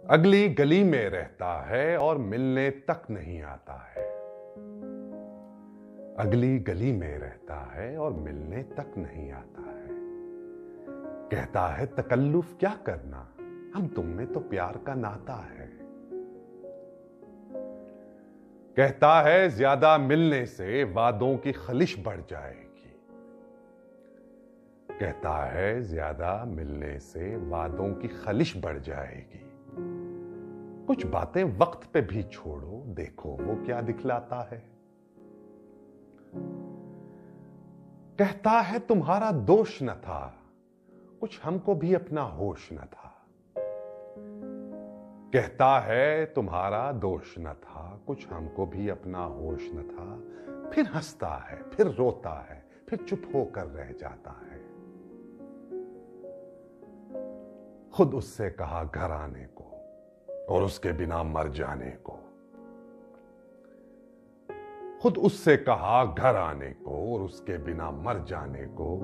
अगली गली में रहता है और मिलने तक नहीं आता है। अगली गली में रहता है और मिलने तक नहीं आता है। कहता है तकल्लुफ क्या करना, हम तुम में तो प्यार का नाता है। कहता है ज्यादा मिलने से वादों की खलिश बढ़ जाएगी। कहता है ज्यादा मिलने से वादों की खलिश बढ़ जाएगी। कुछ बातें वक्त पे भी छोड़ो, देखो वो क्या दिखलाता है। कहता है तुम्हारा दोष न था, कुछ हमको भी अपना होश न था। कहता है तुम्हारा दोष न था, कुछ हमको भी अपना होश न था। फिर हंसता है, फिर रोता है, फिर चुप होकर रह जाता है। खुद उससे कहा घर आने को और उसके बिना मर जाने को। खुद उससे कहा घर आने को और उसके बिना मर जाने को।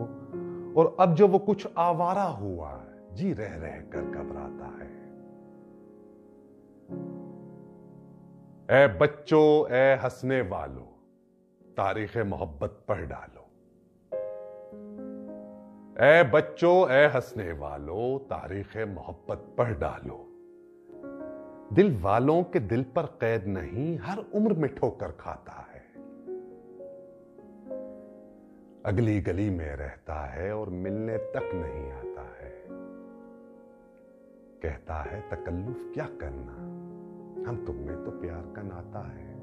और अब जो वो कुछ आवारा हुआ, जी रह रह कर घबराता है। ए बच्चों, ए हंसने वालों, तारीख मोहब्बत पढ़ डालो। ए बच्चों, ए हंसने वालों, तारीख मोहब्बत पढ़ डालो। दिल वालों के दिल पर कैद नहीं, हर उम्र में ठोकर खाता है। अगली गली में रहता है और मिलने तक नहीं आता है। कहता है तकल्लुफ क्या करना, हम तुम में तो प्यार का नाता है।